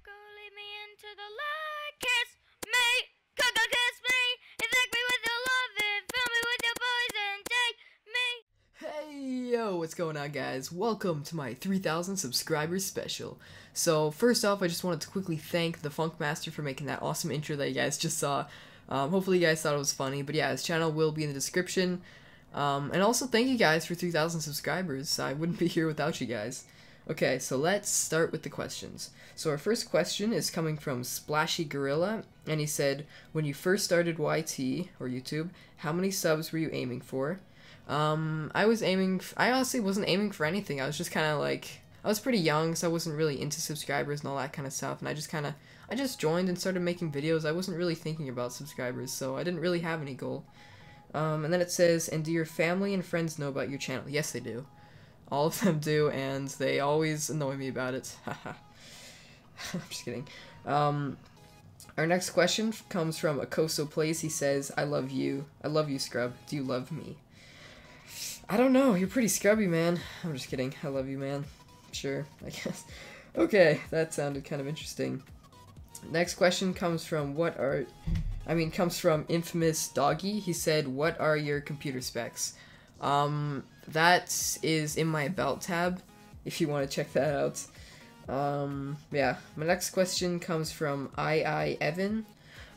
go lead me into the light. Kiss me, kiss me, infect me with your love and fill me with your poison. Take me. Hey yo, what's going on guys? Welcome to my 3,000 subscribers special. So first off, I just wanted to quickly thank the Funk Master for making that awesome intro that you guys just saw. Hopefully you guys thought it was funny, but yeah, his channel will be in the description. And also thank you guys for 3,000 subscribers. I wouldn't be here without you guys. Okay, so let's start with the questions. So our first question is coming from Splashy Gorilla, and he said, when you first started YT, or YouTube, how many subs were you aiming for? I honestly wasn't aiming for anything. I was just kind of like, I was pretty young, so I wasn't really into subscribers and all that kind of stuff, and I just joined and started making videos. I wasn't really thinking about subscribers, so I didn't really have any goal. And then it says, and do your family and friends know about your channel? Yes, they do. All of them do, and they always annoy me about it. Haha. I'm just kidding. Our next question comes from Akoso Plays. He says, I love you. I love you, Scrub. Do you love me? I don't know. You're pretty scrubby, man. I'm just kidding. I love you, man. Sure, I guess. Okay, that sounded kind of interesting. Next question comes from comes from Infamous Doggy. He said, what are your computer specs? That is in my About tab, if you want to check that out. Yeah, my next question comes from Evan.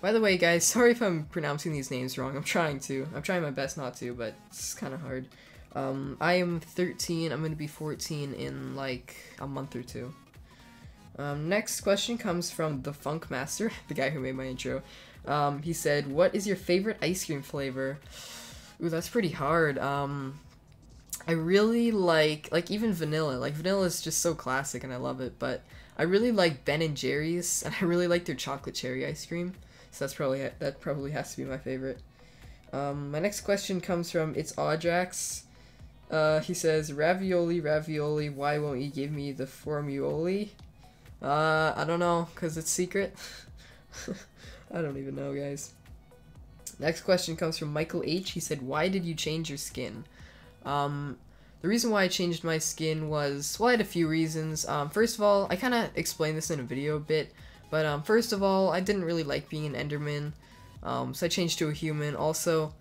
By the way, guys, sorry if I'm pronouncing these names wrong. I'm trying my best not to, but it's kind of hard. I am 13. I'm going to be 14 in, like, a month or two. Next question comes from the Funk Master, the guy who made my intro. He said, what is your favorite ice cream flavor? Ooh, that's pretty hard. I really like even vanilla. Like, vanilla is just so classic and I love it, but I really like Ben & Jerry's, and I really like their chocolate cherry ice cream. So that probably has to be my favorite. My next question comes from It's Audrax. He says, ravioli, ravioli, why won't you give me the formuoli? I don't know, cause it's secret. I don't even know, guys. Next question comes from Michael H. He said, why did you change your skin? The reason why I changed my skin was, well, I had a few reasons. First of all, I kind of explained this in a video a bit, but first of all, I didn't really like being an Enderman, so I changed to a human. Also,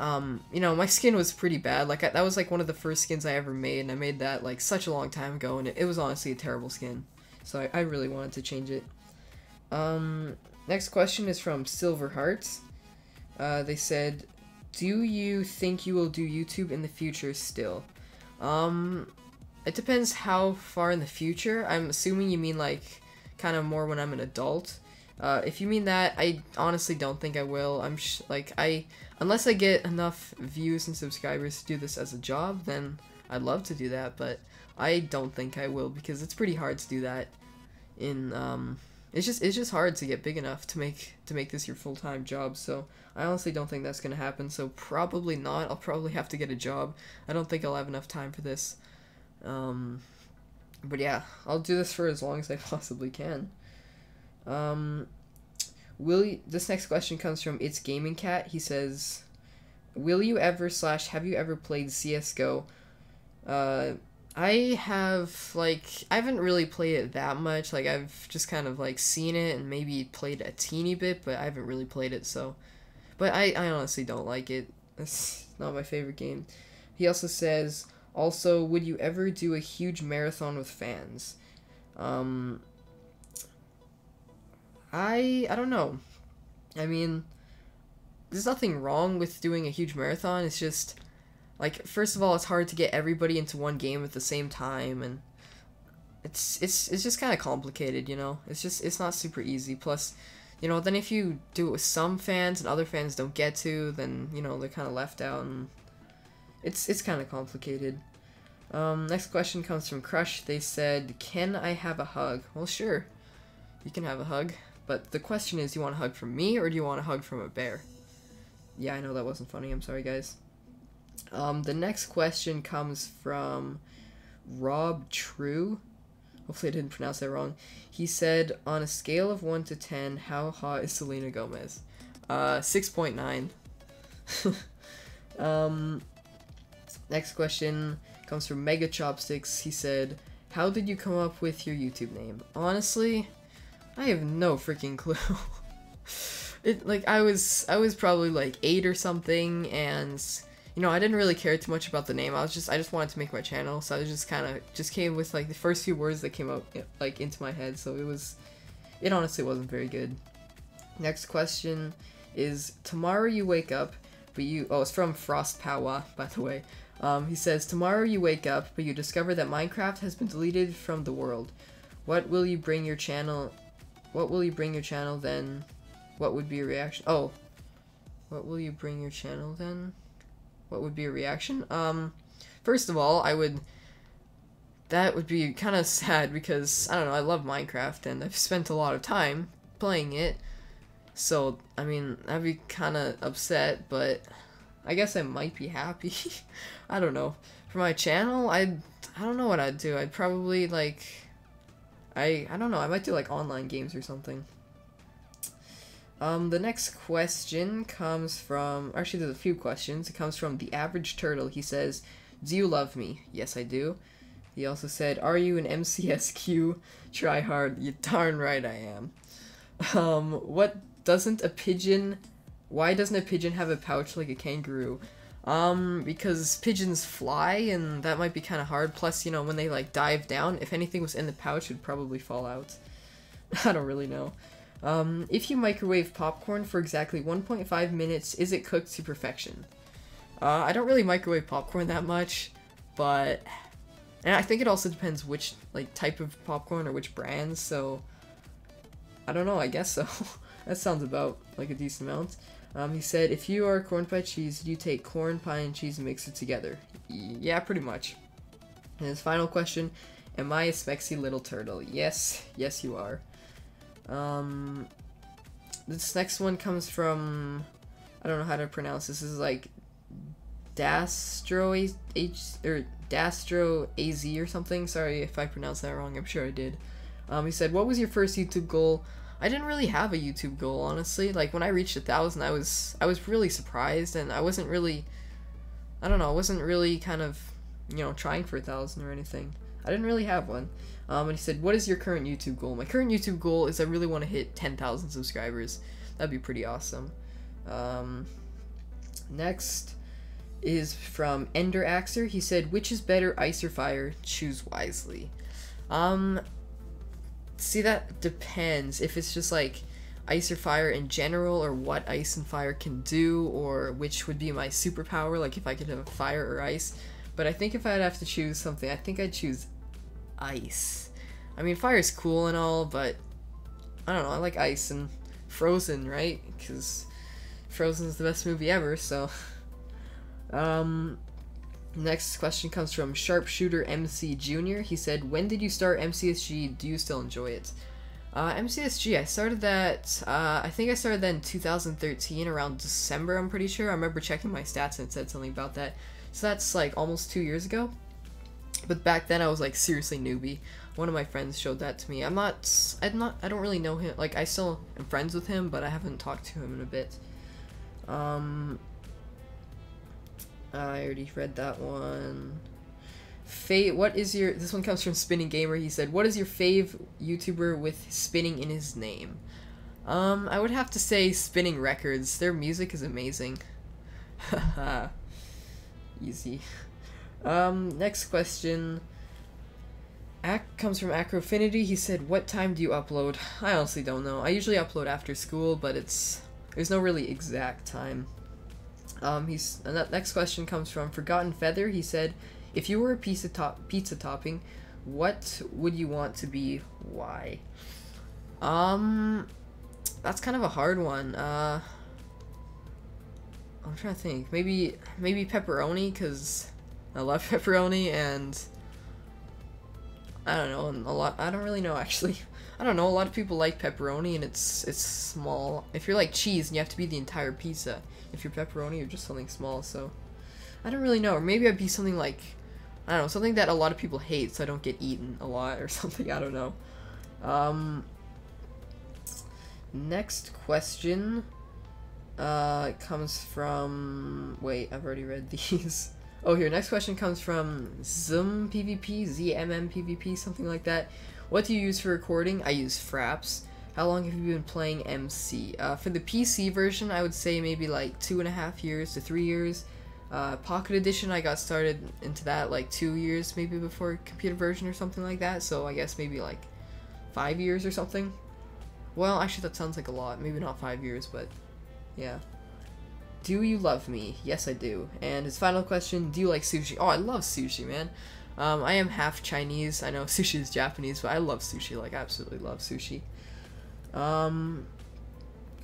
you know, my skin was pretty bad. Like, that was like one of the first skins I ever made, and I made that like such a long time ago, and it was honestly a terrible skin. So I really wanted to change it. Next question is from Silver Hearts. They said, do you think you will do YouTube in the future still? It depends how far in the future. I'm assuming you mean like kind of more when I'm an adult. If you mean that, I honestly don't think I will. Unless I get enough views and subscribers to do this as a job, then I'd love to do that, but I don't think I will, because it's pretty hard to do that it's just hard to get big enough to make this your full-time job. So I honestly don't think that's gonna happen, so probably not. I'll probably have to get a job. I don't think I'll have enough time for this. But yeah, I'll do this for as long as I possibly can. This next question comes from It's Gaming Cat. He says, will you ever / have you ever played CSGO? I haven't really played it that much. Like, I've just kind of like seen it and maybe played a teeny bit, but I haven't really played it, so. But I honestly don't like it. It's not my favorite game. He also says, also, would you ever do a huge marathon with fans? I don't know. I mean, there's nothing wrong with doing a huge marathon. It's just, like, first of all, it's hard to get everybody into one game at the same time, and it's just kind of complicated, you know? It's not super easy. Plus, you know, then if you do it with some fans and other fans don't get to, then, you know, they're kind of left out, and it's kind of complicated. Next question comes from Crush. They said, can I have a hug? Well, sure. You can have a hug. But the question is, do you want a hug from me, or do you want a hug from a bear? Yeah, I know that wasn't funny. I'm sorry, guys. The next question comes from Rob True. Hopefully I didn't pronounce that wrong. He said, on a scale of 1 to 10, how hot is Selena Gomez? 6.9. Next question comes from Mega Chopsticks. He said, how did you come up with your YouTube name? Honestly, I have no freaking clue. Like, I was probably like 8 or something, and you know, I didn't really care too much about the name. I just wanted to make my channel, so I just kind of came with like the first few words that came out like into my head. So it honestly wasn't very good. Next question is, tomorrow you wake up, but it's from Frost Powa, by the way. He says, tomorrow you wake up, but you discover that Minecraft has been deleted from the world. What will you bring your channel then? What would be your reaction? Oh. What will you bring your channel then? What would be a reaction? First of all, that would be kind of sad because, I don't know, I love Minecraft and I've spent a lot of time playing it. So, I mean, I'd be kind of upset, but I guess I might be happy. I don't know. For my channel, I don't know what I'd do. I'd probably, like, I don't know, I might do, like, online games or something. The next question comes from, actually there's a few questions. It comes from The Average Turtle. He says, do you love me? Yes, I do. He also said, are you an MCSQ? Try hard. You darn right I am. Why doesn't a pigeon have a pouch like a kangaroo? Because pigeons fly, and that might be kind of hard. Plus, you know, when they, like, dive down, if anything was in the pouch, it'd probably fall out. I don't really know. If you microwave popcorn for exactly 1.5 minutes, is it cooked to perfection? I don't really microwave popcorn that much, but... And I think it also depends which, like, type of popcorn or which brands, so... I don't know, I guess so. That sounds about like a decent amount. He said, if you are corn pie cheese, you take corn, pie, and cheese and mix it together. Yeah, pretty much. And his final question, am I a spexy little turtle? Yes, yes you are. This next one comes from, I don't know how to pronounce this. This is like Dastro AZ or something. Sorry if I pronounced that wrong. I'm sure I did. He said, what was your first YouTube goal? I didn't really have a YouTube goal, honestly. Like, when I reached 1,000, I was really surprised, and I wasn't really, I don't know, I wasn't really kind of, you know, trying for 1,000 or anything. I didn't really have one. And he said, what is your current YouTube goal? My current YouTube goal is I really want to hit 10,000 subscribers. That'd be pretty awesome. Next is from Ender Axer. He said, which is better, ice or fire? Choose wisely. See, that depends. If it's just like ice or fire in general, or what ice and fire can do, or which would be my superpower, like if I could have fire or ice. But I think if I'd have to choose something, I think I'd choose ice. I mean, fire's cool and all, but I don't know, I like ice. And Frozen, right? Because Frozen's the best movie ever, so... Next question comes from Sharpshooter MC Jr. He said, when did you start MCSG? Do you still enjoy it? MCSG, I started that, I think I started that in 2013, around December, I'm pretty sure. I remember checking my stats and it said something about that. So that's like almost 2 years ago. But back then I was like seriously newbie. One of my friends showed that to me. I don't really know him. Like, I still am friends with him, but I haven't talked to him in a bit. I already read that one. This one comes from Spinning Gamer. He said, what is your fave YouTuber with spinning in his name? I would have to say Spinning Records. Their music is amazing. Haha. Easy. Next question comes from Acrofinity. He said, what time do you upload? I honestly don't know. I usually upload after school, but there's no really exact time. Next question comes from Forgotten Feather. He said, if you were a pizza topping, what would you want to be? Why? That's kind of a hard one. I'm trying to think. Maybe pepperoni, because I love pepperoni, and I don't know, I don't really know, actually. I don't know, a lot of people like pepperoni, and it's small. If you're like cheese, and you have to be the entire pizza. If you're pepperoni, you're just something small, so I don't really know. Or maybe I'd be something like, I don't know, something that a lot of people hate, so I don't get eaten a lot or something. I don't know. Next question comes from, wait, I've already read these. Oh, here, next question comes from ZMPVP, something like that. What do you use for recording? I use Fraps. How long have you been playing MC? For the PC version, I would say maybe like 2.5 years to 3 years. Pocket Edition, I got started into that like 2 years maybe before computer version or something like that, so I guess maybe like 5 years or something. Well, actually that sounds like a lot. Maybe not 5 years, but yeah. Do you love me? Yes, I do. And his final question, do you like sushi? Oh, I love sushi, man. I am half Chinese. I know sushi is Japanese, but I love sushi. Like, absolutely love sushi. Let's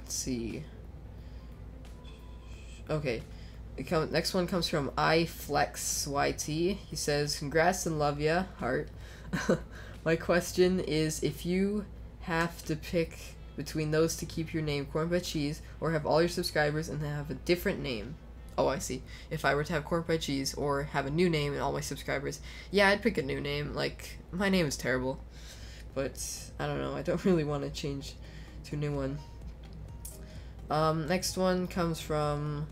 see. Okay. Next one comes from iFlexYT. He says, congrats and love ya, heart. My question is, if you have to pick between those to keep your name CornPieCheese or have all your subscribers and then have a different name. Oh, I see. If I were to have CornPieCheese or have a new name and all my subscribers, yeah, I'd pick a new name. Like, my name is terrible, but I don't know. I don't really want to change to a new one. Next one comes from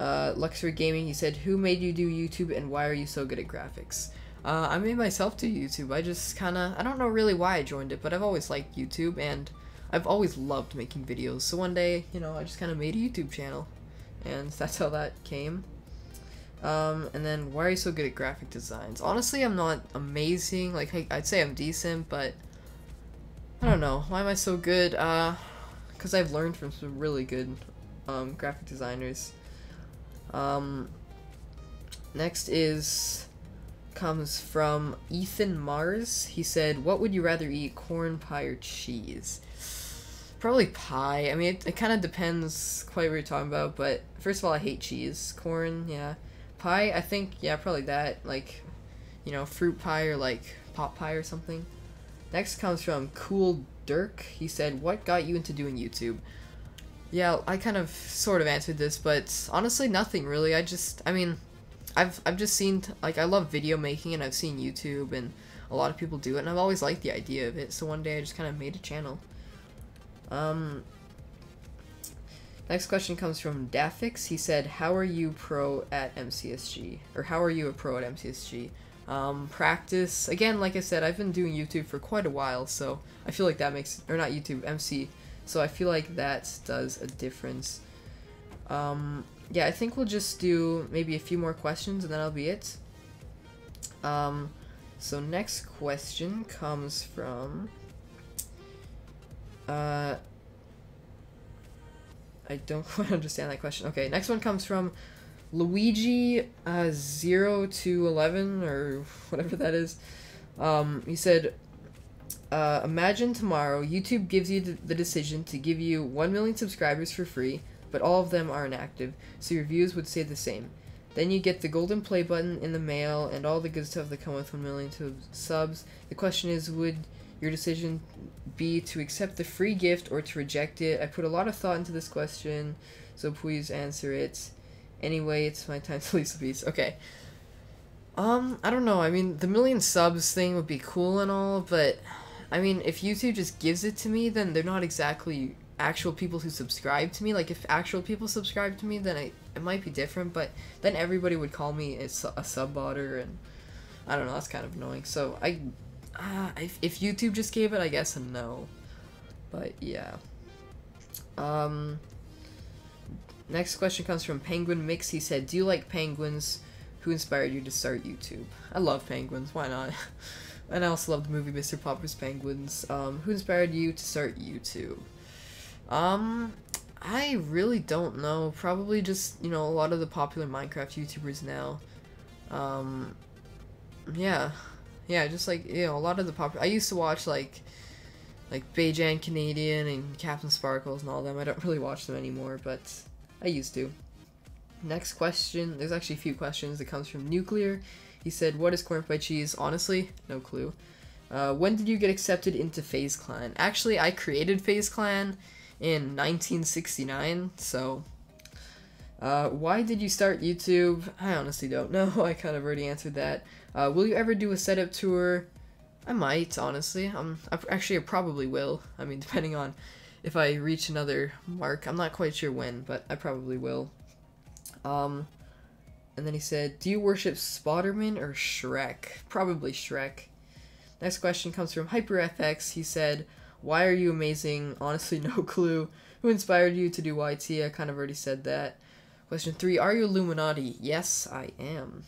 Luxury Gaming. He said, who made you do YouTube and why are you so good at graphics? I made myself do YouTube. I just I don't know really why I joined it, but I've always liked YouTube and I've always loved making videos. So one day, you know, I just kind of made a YouTube channel and that's how that came. And then why are you so good at graphic designs? Honestly, I'm not amazing. Like, I'd say I'm decent, but I don't know. Why am I so good? Because I've learned from some really good graphic designers. Next comes from Ethan Mars. He said, what would you rather eat, corn, pie, or cheese? Probably pie. I mean, it kind of depends quite what you're talking about, but first of all, I hate cheese. Corn, yeah. Pie, I think, yeah, probably that. Like, you know, fruit pie or like pot pie or something. Next comes from Cool Dirk. He said, what got you into doing YouTube? Yeah, I kind of sort of answered this, but honestly, nothing really. I mean, I've just seen, like, I love video making and I've seen YouTube and a lot of people do it and I've always liked the idea of it, so one day I just kind of made a channel. Next question comes from Daffix. He said, how are you pro at MCSG? Or how are you a pro at MCSG? Practice. Again, like I said, I've been doing YouTube for quite a while, so I feel like that makes, or not YouTube, MC. So I feel like that does a difference. Yeah, I think we'll just do maybe a few more questions and then that'll be it. So next question comes from, I don't quite understand that question. Okay, next one comes from Luigi 0 to 11 or whatever that is. He said, imagine tomorrow YouTube gives you the decision to give you 1 million subscribers for free, but all of them are inactive, so your views would stay the same. Then you get the golden play button in the mail and all the good stuff that come with 1 million subs. The question is, would your decision be to accept the free gift or to reject it? I put a lot of thought into this question, so please answer it. Anyway, it's my time to leave some peace. Okay. I don't know. I mean, the 1 million subs thing would be cool and all, but I mean, if YouTube just gives it to me, then they're not exactly actual people who subscribe to me. Like, if actual people subscribe to me, then it might be different, but then everybody would call me a sub-botter, and I don't know, that's kind of annoying. So, if YouTube just gave it, I guess a no. But, yeah. Next question comes from Penguin Mix. He said, do you like penguins? Who inspired you to start YouTube? I love penguins, why not? And I also love the movie Mr. Popper's Penguins. Who inspired you to start YouTube? I really don't know. Probably just, you know, a lot of the popular Minecraft YouTubers now. Yeah. Yeah, just like, you know, a lot of the popular... I used to watch, like Bayjan Canadian and Captain Sparkles and all them. I don't really watch them anymore, but I used to. Next question. There's actually a few questions that comes from Nuclear. He said, what is CornPieCheese? Honestly, no clue. When did you get accepted into FaZe Clan? Actually, I created FaZe Clan in 1969, so... why did you start YouTube? I honestly don't know. I kind of already answered that. Will you ever do a setup tour? I might, honestly. Actually, I probably will. I mean, depending on if I reach another mark. I'm not quite sure when, but I probably will. And then he said, do you worship Spotterman or Shrek? Probably Shrek. Next question comes from HyperFX. He said, Why are you amazing? Honestly, no clue. Who inspired you to do YT? I kind of already said that. Question 3, are you Illuminati? Yes, I am.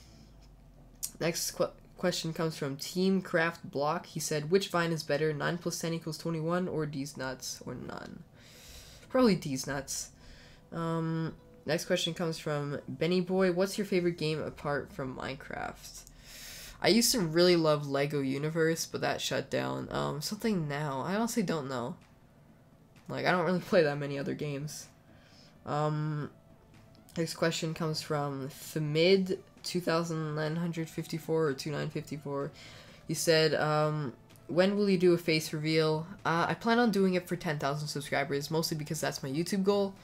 Next question comes from Team Craft Block. He said, which vine is better, 9 plus 10 equals 21, or D's nuts, or none? Probably D's nuts. Next question comes from Benny Boy. What's your favorite game apart from Minecraft? I used to really love Lego Universe, but that shut down. Something now. I honestly don't know. Like, I don't really play that many other games. Next question comes from Thamid 2954 or 2954. He said, when will you do a face reveal? I plan on doing it for 10,000 subscribers, mostly because that's my YouTube goal.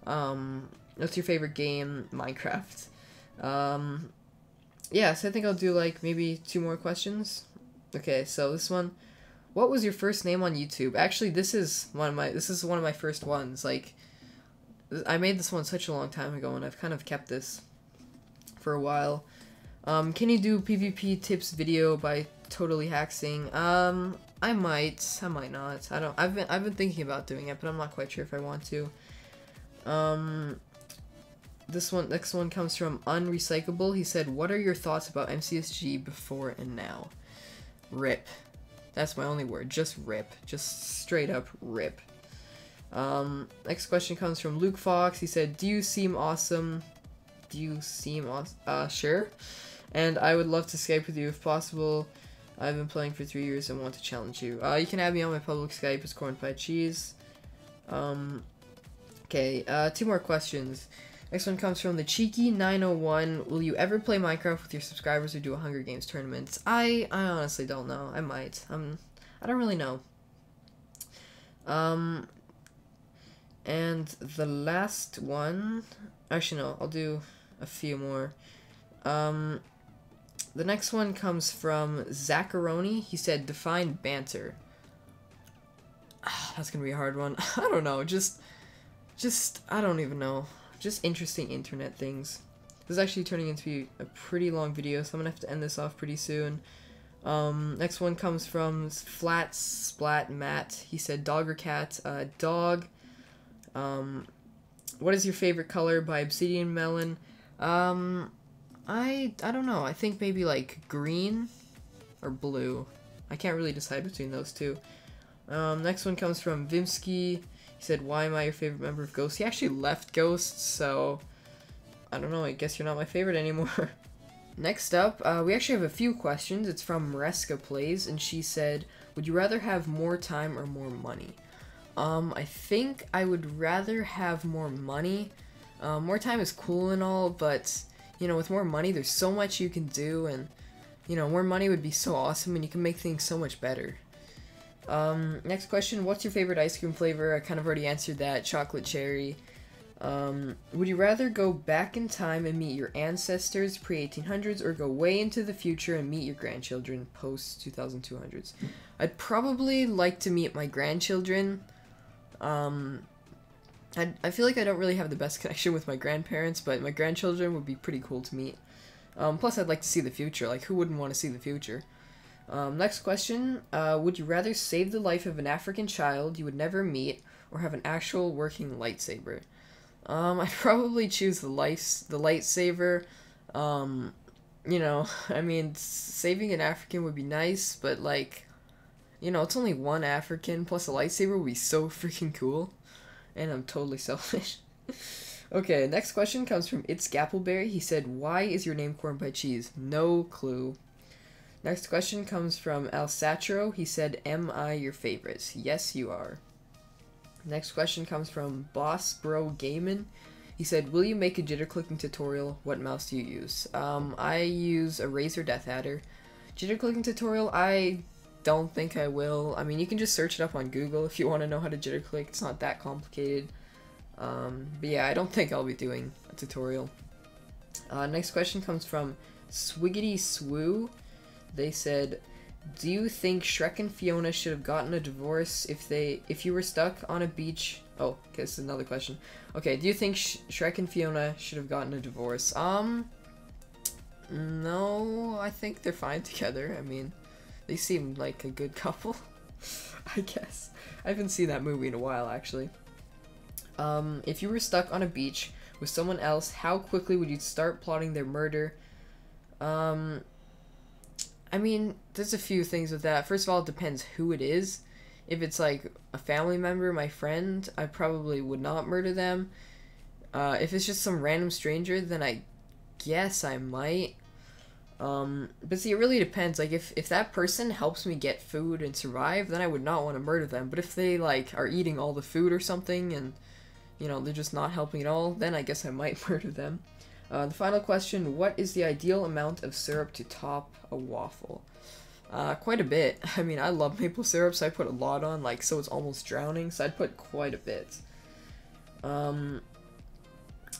What's your favorite game? Minecraft. Yeah, so I think I'll do like maybe 2 more questions. Okay, so this one. What was your first name on YouTube? Actually, this is one of my first ones. Like, I made this one such a long time ago, and I've kind of kept this for a while. Can you do PvP tips video by totally hacking? I might not. I've been thinking about doing it, but I'm not quite sure if I want to. Next one comes from Unrecyclable. He said, what are your thoughts about MCSG before and now? RIP. That's my only word. Just rip. Just straight up rip. Next question comes from Luke Fox. He said, do you seem awesome? Do you seem awesome? Sure. And I would love to Skype with you if possible. I've been playing for 3 years and want to challenge you. You can add me on my public Skype. It's CornPieCheese's. Okay, 2 more questions. Next one comes from the Cheeky 901. Will you ever play Minecraft with your subscribers or do a Hunger Games tournament? I honestly don't know. I might. I don't really know. And the last one, actually no, I'll do a few more. The next one comes from Zacharoni. He said, define banter. That's gonna be a hard one. I don't know. Just I don't even know. Just interesting internet things. This is actually turning into a pretty long video, so I'm gonna have to end this off pretty soon. Next one comes from Flat Splat Matt. He said, dog or cat? Dog. What is your favorite color by Obsidian Melon? I don't know. I think maybe like green or blue. I can't really decide between those two. Next one comes from Vimsky. He said, why am I your favorite member of Ghost? He actually left Ghost, so I don't know. I guess you're not my favorite anymore. Next up, we actually have a few questions. It's from Mareska Plays, and she said, would you rather have more time or more money? I think I would rather have more money. More time is cool and all, but, you know, with more money, there's so much you can do, and, you know, more money would be so awesome, and you can make things so much better. Next question, what's your favorite ice cream flavor? I kind of already answered that, chocolate cherry. Would you rather go back in time and meet your ancestors pre-1800s, or go way into the future and meet your grandchildren post-2200s? I'd probably like to meet my grandchildren. I feel like I don't really have the best connection with my grandparents, but my grandchildren would be pretty cool to meet. Plus, I'd like to see the future. Like, who wouldn't want to see the future? Next question, would you rather save the life of an African child you would never meet, or have an actual working lightsaber? I'd probably choose the lightsaber. You know, I mean, saving an African would be nice, but like, you know, it's only one African, plus a lightsaber would be so freaking cool. And I'm totally selfish. Okay, next question comes from It's Gappleberry. He said, why is your name CornPieCheese? No clue. Next question comes from Alsatro. He said, am I your favorite? Yes, you are. Next question comes from Boss Bro Gamin. He said, will you make a jitter clicking tutorial? What mouse do you use? I use a Razer Death Adder. Jitter clicking tutorial, I don't think I will. I mean, you can just search it up on Google if you want to know how to jitter click. It's not that complicated. But yeah, I don't think I'll be doing a tutorial. Next question comes from Swiggity Swoo. They said, do you think Shrek and Fiona should have gotten a divorce if you were stuck on a beach? Oh, okay, this is another question. Okay, do you think Shrek and Fiona should have gotten a divorce? No, I think they're fine together. I mean, they seem like a good couple. I guess. I haven't seen that movie in a while, actually. If you were stuck on a beach with someone else, how quickly would you start plotting their murder? I mean, there's a few things with that. First of all, it depends who it is. If it's like a family member, my friend, I probably would not murder them. If it's just some random stranger, then I guess I might. But see, it really depends. Like, if that person helps me get food and survive, then I would not want to murder them. But if they, like, are eating all the food or something and, you know, they're just not helping at all, then I guess I might murder them. The final question, what is the ideal amount of syrup to top a waffle? Quite a bit. I mean, I love maple syrup, so I put a lot on, like, so it's almost drowning, so I'd put quite a bit.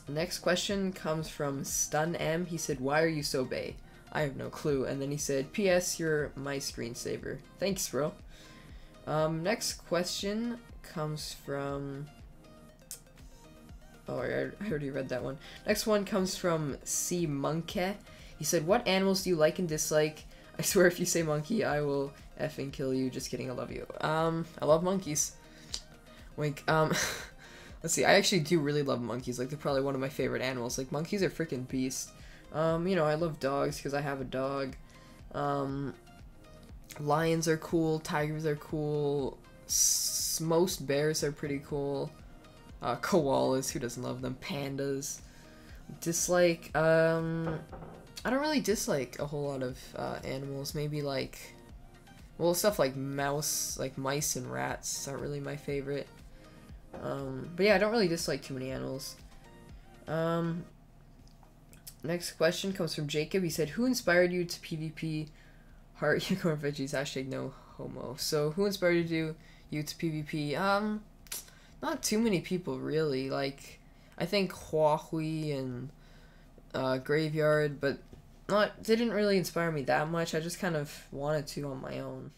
Next question comes from Stun M. He said, why are you so bae? I have no clue. And then he said, P.S. You're my screensaver. Thanks, bro. Next question comes from... Oh, I already read that one. Next one comes from C. Monkey. He said, what animals do you like and dislike? I swear if you say monkey, I will effing kill you. Just kidding, I love you. I love monkeys. Wink, let's see, I actually do really love monkeys. Like, they're probably one of my favorite animals. Like, monkeys are freaking beasts. You know, I love dogs because I have a dog. Lions are cool. Tigers are cool. Most bears are pretty cool. Koalas, who doesn't love them? Pandas. Dislike, I don't really dislike a whole lot of, animals. Maybe, like, well, stuff like mice and rats aren't really my favorite. But yeah, I don't really dislike too many animals. Next question comes from Jacob. He said, who inspired you to PvP? Heart unicorn veggies, hashtag no homo. So, who inspired you to PvP? Not too many people, really. Like, I think Huahui and, Graveyard, but they didn't really inspire me that much. I just kind of wanted to on my own.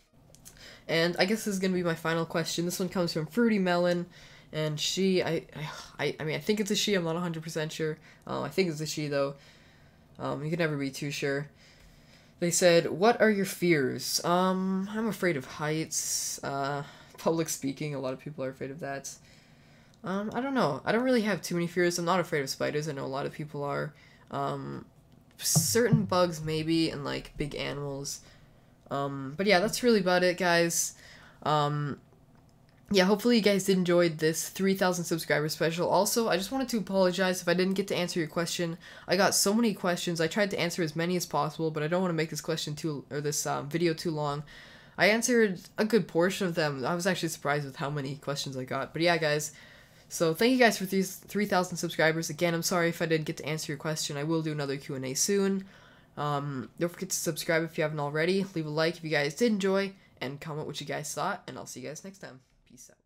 And I guess this is gonna be my final question. This one comes from Fruity Melon. And she, I mean, I think it's a she, I'm not 100% sure. I think it's a she, though. You can never be too sure. They said, what are your fears? I'm afraid of heights, public speaking, a lot of people are afraid of that. I don't know. I don't really have too many fears. I'm not afraid of spiders, I know a lot of people are. Certain bugs, maybe, and, like, big animals. But yeah, that's really about it, guys. Yeah, hopefully you guys did enjoy this 3,000 subscriber special. Also, I just wanted to apologize if I didn't get to answer your question. I got so many questions. I tried to answer as many as possible, but I don't want to make this video too long. I answered a good portion of them. I was actually surprised with how many questions I got. But yeah, guys. So thank you guys for these 3,000 subscribers. Again, I'm sorry if I didn't get to answer your question. I will do another Q&A soon. Don't forget to subscribe if you haven't already. Leave a like if you guys did enjoy, and comment what you guys thought, and I'll see you guys next time. Peace out.